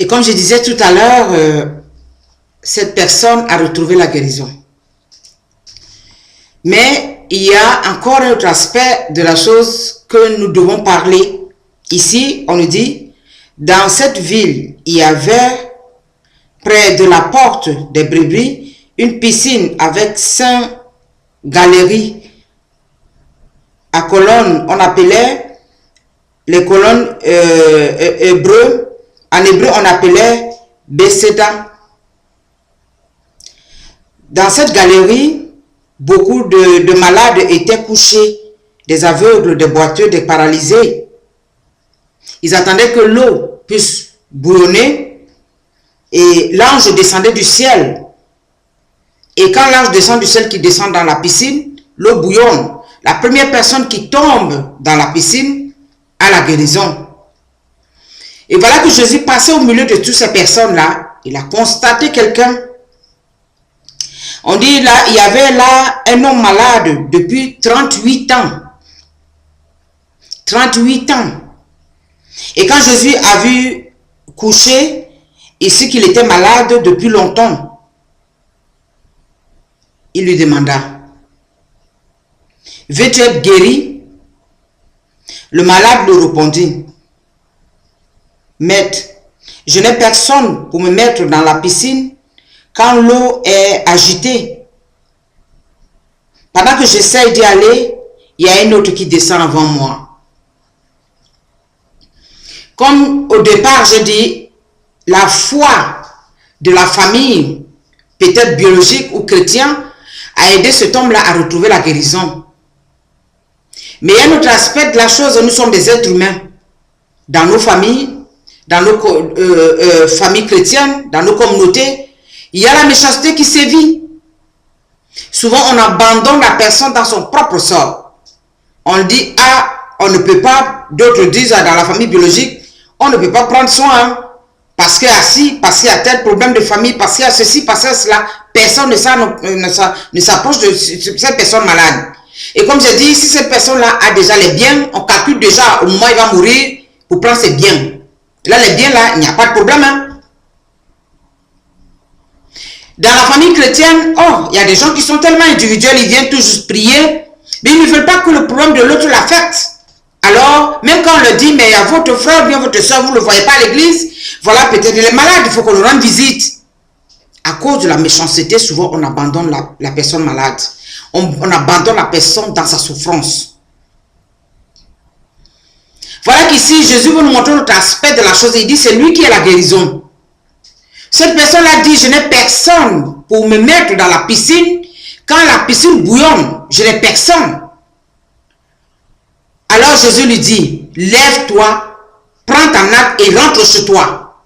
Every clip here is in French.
Et comme je disais tout à l'heure, cette personne a retrouvé la guérison. Mais il y a encore un autre aspect de la chose que nous devons parler. Ici, on nous dit, dans cette ville, il y avait près de la porte des brebis une piscine avec 5 galeries à colonnes. On appelait les colonnes hébreux. En hébreu, on appelait Bethesda. Dans cette galerie, beaucoup de malades étaient couchés, des aveugles, des boiteux, des paralysés. Ils attendaient que l'eau puisse bouillonner et l'ange descendait du ciel. Et quand l'ange descend du ciel, qui descend dans la piscine, l'eau bouillonne. La première personne qui tombe dans la piscine a la guérison. Et voilà que Jésus passait au milieu de toutes ces personnes-là. Il a constaté quelqu'un. On dit là, il y avait là un homme malade depuis 38 ans. 38 ans. Et quand Jésus a vu coucher, ici qu'il était malade depuis longtemps, il lui demanda, veux-tu être guéri? Le malade lui répondit, maître, je n'ai personne pour me mettre dans la piscine quand l'eau est agitée. Pendant que j'essaie d'y aller, il y a un autre qui descend avant moi. Comme au départ, je dis, la foi de la famille, peut-être biologique ou chrétien, a aidé cet homme-là à retrouver la guérison. Mais il y a un autre aspect de la chose, nous sommes des êtres humains. Dans nos familles, dans nos familles chrétiennes, dans nos communautés, il y a la méchanceté qui sévit. Souvent, on abandonne la personne dans son propre sort. On dit, ah, on ne peut pas, d'autres disent dans la famille biologique, on ne peut pas prendre soin, parce qu'il y a ci, parce qu'il y a tel problème de famille, parce qu'il y a ceci, parce qu'il y a cela. Personne ne s'approche de cette personne malade. Et comme je dis, si cette personne-là a déjà les biens, on calcule déjà au moment où il va mourir pour prendre ses biens. Là, les biens, là, il n'y a pas de problème. Hein. Dans la famille chrétienne, oh, il y a des gens qui sont tellement individuels, ils viennent toujours prier, mais ils ne veulent pas que le problème de l'autre l'affecte. Alors, même quand on leur dit, mais il y a votre frère ou bien votre soeur, vous ne le voyez pas à l'église, voilà, peut-être il est malade, il faut qu'on lui rende visite. À cause de la méchanceté, souvent on abandonne la personne malade. On abandonne la personne dans sa souffrance. Voilà qu'ici, Jésus veut nous montrer l'autre aspect de la chose. Il dit, c'est lui qui est la guérison. Cette personne-là dit, je n'ai personne pour me mettre dans la piscine. Quand la piscine bouillonne, je n'ai personne. Alors Jésus lui dit, lève-toi, prends ta nappe et rentre chez toi.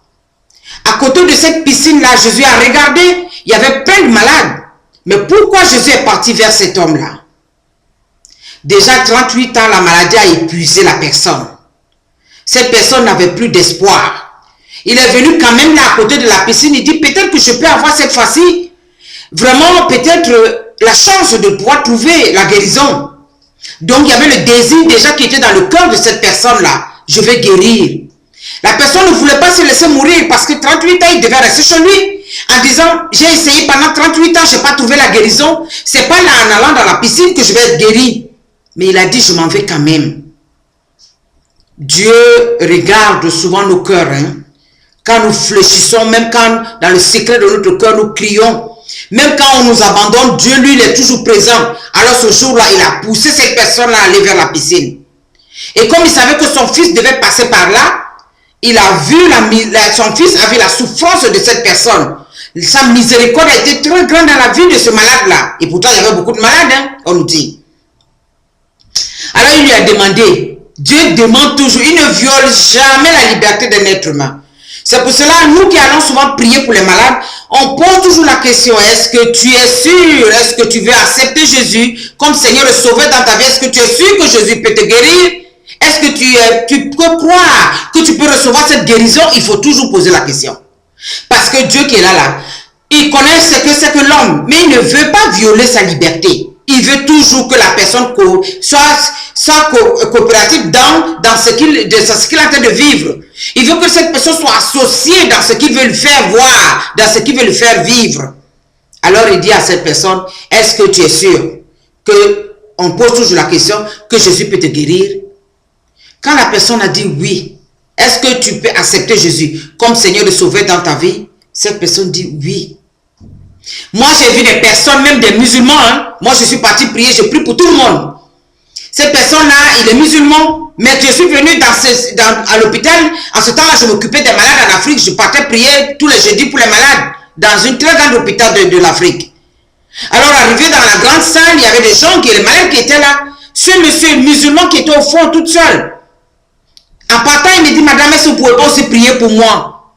À côté de cette piscine-là, Jésus a regardé, il y avait plein de malades. Mais pourquoi Jésus est parti vers cet homme-là? Déjà 38 ans, la maladie a épuisé la personne. Cette personne n'avait plus d'espoir. Il est venu quand même là à côté de la piscine, il dit, peut-être que je peux avoir cette fois-ci, vraiment peut-être la chance de pouvoir trouver la guérison. Donc il y avait le désir déjà qui était dans le cœur de cette personne-là. Je vais guérir. La personne ne voulait pas se laisser mourir parce que 38 ans, il devait rester chez lui. En disant, j'ai essayé pendant 38 ans, je n'ai pas trouvé la guérison. Ce n'est pas là en allant dans la piscine que je vais être guéri. Mais il a dit, je m'en vais quand même. Dieu regarde souvent nos cœurs. Hein? Quand nous fléchissons, même quand dans le secret de notre cœur, nous crions. Même quand on nous abandonne, Dieu, lui, il est toujours présent. Alors ce jour-là, il a poussé cette personne-là à aller vers la piscine. Et comme il savait que son fils devait passer par là, il a vu son fils a vu la souffrance de cette personne. Sa miséricorde a été très grande dans la vie de ce malade-là. Et pourtant, il y avait beaucoup de malades, hein, on nous dit. Alors, il lui a demandé, Dieu demande toujours, il ne viole jamais la liberté d'un être humain. C'est pour cela, nous qui allons souvent prier pour les malades, on pose toujours la question, est-ce que tu es sûr, est-ce que tu veux accepter Jésus comme Seigneur et Sauveur dans ta vie? Est-ce que tu es sûr que Jésus peut te guérir? Est-ce que tu peux croire que tu peux recevoir cette guérison? Il faut toujours poser la question. Parce que Dieu qui est là, il connaît ce que c'est que l'homme, mais il ne veut pas violer sa liberté. Il veut toujours que la personne soit coopérative dans dans ce qu'il est en train de vivre. Il veut que cette personne soit associée dans ce qu'il veut lui faire voir, dans ce qu'il veut lui faire vivre. Alors il dit à cette personne, est-ce que tu es sûr que, on pose toujours la question, que Jésus peut te guérir? Quand la personne a dit oui, est-ce que tu peux accepter Jésus comme Seigneur et Sauveur dans ta vie? Cette personne dit oui. Moi, j'ai vu des personnes, même des musulmans. Hein. Moi, je suis parti prier, je prie pour tout le monde. Cette personne-là, il est musulman, mais je suis venu à l'hôpital. En ce temps-là, je m'occupais des malades en Afrique. Je partais prier tous les jeudis pour les malades dans une très grande hôpital de l'Afrique. Alors, arrivé dans la grande salle, il y avait des gens, les malades qui étaient là. Ce monsieur musulman qui était au fond, toute seule. En partant, il me dit, madame, est-ce que vous pouvez pas aussi prier pour moi?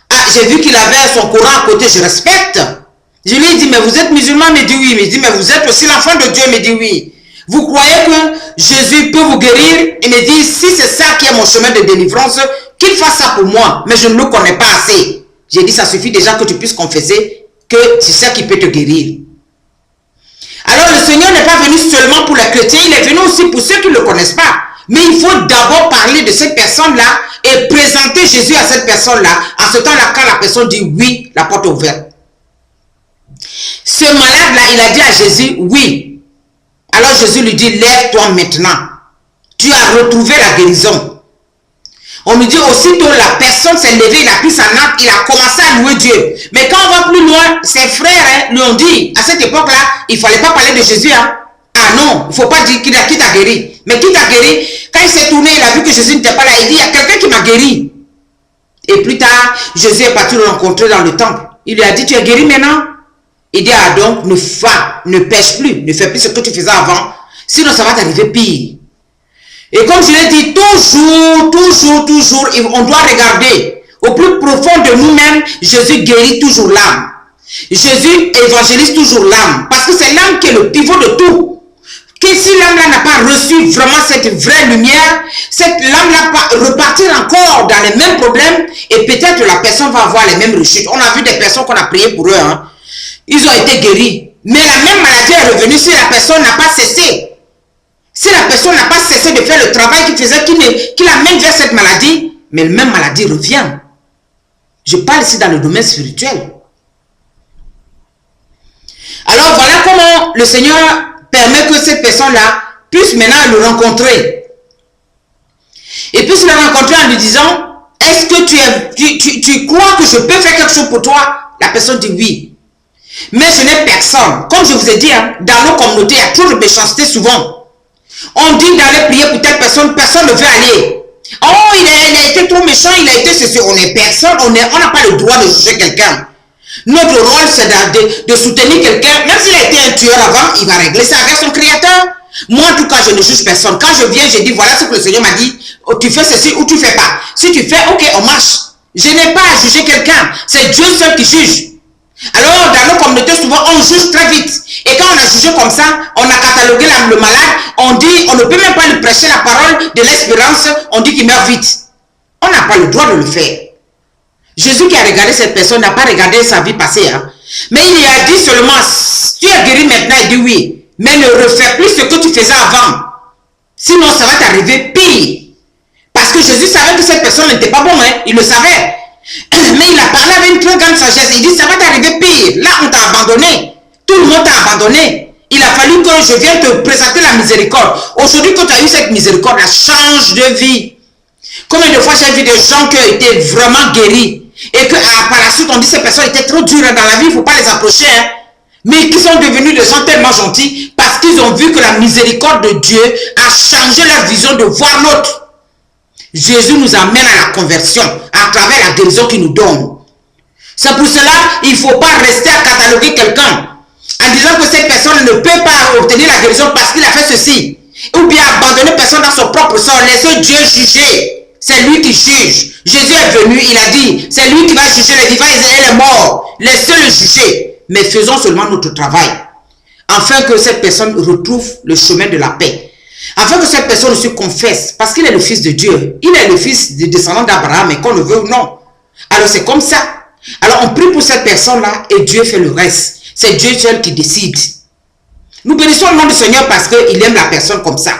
Ah, j'ai vu qu'il avait son Coran à côté, je respecte. Je lui ai dit, mais vous êtes musulman? Il me dit oui. Il me dit, mais vous êtes aussi l'enfant de Dieu? Il me dit oui. Vous croyez que Jésus peut vous guérir? Il me dit, si c'est ça qui est mon chemin de délivrance, qu'il fasse ça pour moi. Mais je ne le connais pas assez. J'ai dit, ça suffit déjà que tu puisses confesser que c'est ça qui peut te guérir. Alors le Seigneur n'est pas venu seulement pour les chrétiens, il est venu aussi pour ceux qui ne le connaissent pas. Mais il faut d'abord parler de cette personne-là et présenter Jésus à cette personne-là. En ce temps-là, quand la personne dit oui, la porte est ouverte. Ce malade-là, il a dit à Jésus oui. Alors Jésus lui dit, lève-toi maintenant. Tu as retrouvé la guérison. On lui dit aussitôt, la personne s'est levée, il a pris sa nappe, il a commencé à louer Dieu. Mais quand on va plus loin, ses frères lui ont dit, à cette époque-là, il ne fallait pas parler de Jésus. Hein. Ah non, il ne faut pas dire qui t'a guéri. Mais qui t'a guéri? Quand il s'est tourné, il a vu que Jésus n'était pas là. Il dit, il y a quelqu'un qui m'a guéri. Et plus tard, Jésus est parti le rencontrer dans le temple. Il lui a dit, tu es guéri maintenant? Il dit, ah donc, ne pêche plus, ne fais plus ce que tu faisais avant. Sinon, ça va t'arriver pire. Et comme je l'ai dit, toujours, on doit regarder au plus profond de nous-mêmes, Jésus guérit toujours l'âme. Jésus évangélise toujours l'âme, parce que c'est l'âme qui est le pivot de tout. Que si l'âme-là n'a pas reçu vraiment cette vraie lumière, cette l'âme-là va repartir encore dans les mêmes problèmes, et peut-être la personne va avoir les mêmes rechutes. On a vu des personnes qu'on a prié pour eux, hein. Ils ont été guéris, mais la même maladie est revenue si la personne n'a pas cessé. Si la personne n'a pas cessé de faire le travail qu'il faisait, qu'il amène vers cette maladie, mais la même maladie revient. Je parle ici dans le domaine spirituel. Alors voilà comment le Seigneur permet que cette personne-là puisse maintenant le rencontrer. Et puisse le rencontrer en lui disant, est-ce que tu crois que je peux faire quelque chose pour toi? La personne dit oui. Mais je n'ai personne. Comme je vous ai dit, hein, dans nos communautés, il y a toujours de méchanceté souvent. On dit d'aller prier pour telle personne, personne ne veut aller. Oh, il a été trop méchant, il a été ceci. On est personne, on n'a pas le droit de juger quelqu'un. Notre rôle, c'est de soutenir quelqu'un. Même s'il a été un tueur avant, il va régler ça avec son créateur. Moi, en tout cas, je ne juge personne. Quand je viens, je dis, voilà ce que le Seigneur m'a dit. Oh, tu fais ceci ou tu ne fais pas. Si tu fais, ok, on marche. Je n'ai pas à juger quelqu'un. C'est Dieu seul qui juge. Alors, dans nos communautés, souvent, on juge très vite. Et quand on a jugé comme ça, on a catalogué le malade, on dit, on ne peut même pas lui prêcher la parole de l'espérance, on dit qu'il meurt vite. On n'a pas le droit de le faire. Jésus qui a regardé cette personne n'a pas regardé sa vie passée. Hein. Mais il lui a dit seulement, tu es guéri maintenant, il dit oui. Mais ne refais plus ce que tu faisais avant. Sinon, ça va t'arriver pire. Parce que Jésus savait que cette personne n'était pas bonne, hein. Il le savait. Mais il a parlé avec une très grande sagesse. Il dit, ça va t'arriver pire. Là, on t'a abandonné. Tout le monde t'a abandonné. Il a fallu que je vienne te présenter la miséricorde. Aujourd'hui, quand tu as eu cette miséricorde, elle change de vie. Combien de fois j'ai vu des gens qui ont été vraiment guéris et que par la suite, on dit que ces personnes étaient trop dures dans la vie, il ne faut pas les approcher. Hein. Mais qui sont devenus des gens tellement gentils parce qu'ils ont vu que la miséricorde de Dieu a changé leur vision de voir l'autre. Jésus nous amène à la conversion à travers la guérison qu'il nous donne. C'est pour cela qu'il ne faut pas rester à cataloguer quelqu'un en disant que cette personne ne peut pas obtenir la guérison parce qu'il a fait ceci. Ou bien abandonner personne dans son propre sort. Laissez Dieu juger. C'est lui qui juge. Jésus est venu, il a dit, c'est lui qui va juger les vivants et les morts. Laissez-le juger. Mais faisons seulement notre travail. Afin que cette personne retrouve le chemin de la paix. Afin que cette personne se confesse, parce qu'il est le fils de Dieu. Il est le fils du descendant d'Abraham, et qu'on le veut ou non. Alors c'est comme ça. Alors on prie pour cette personne-là, et Dieu fait le reste. C'est Dieu seul qui décide. Nous bénissons le nom du Seigneur parce qu'il aime la personne comme ça.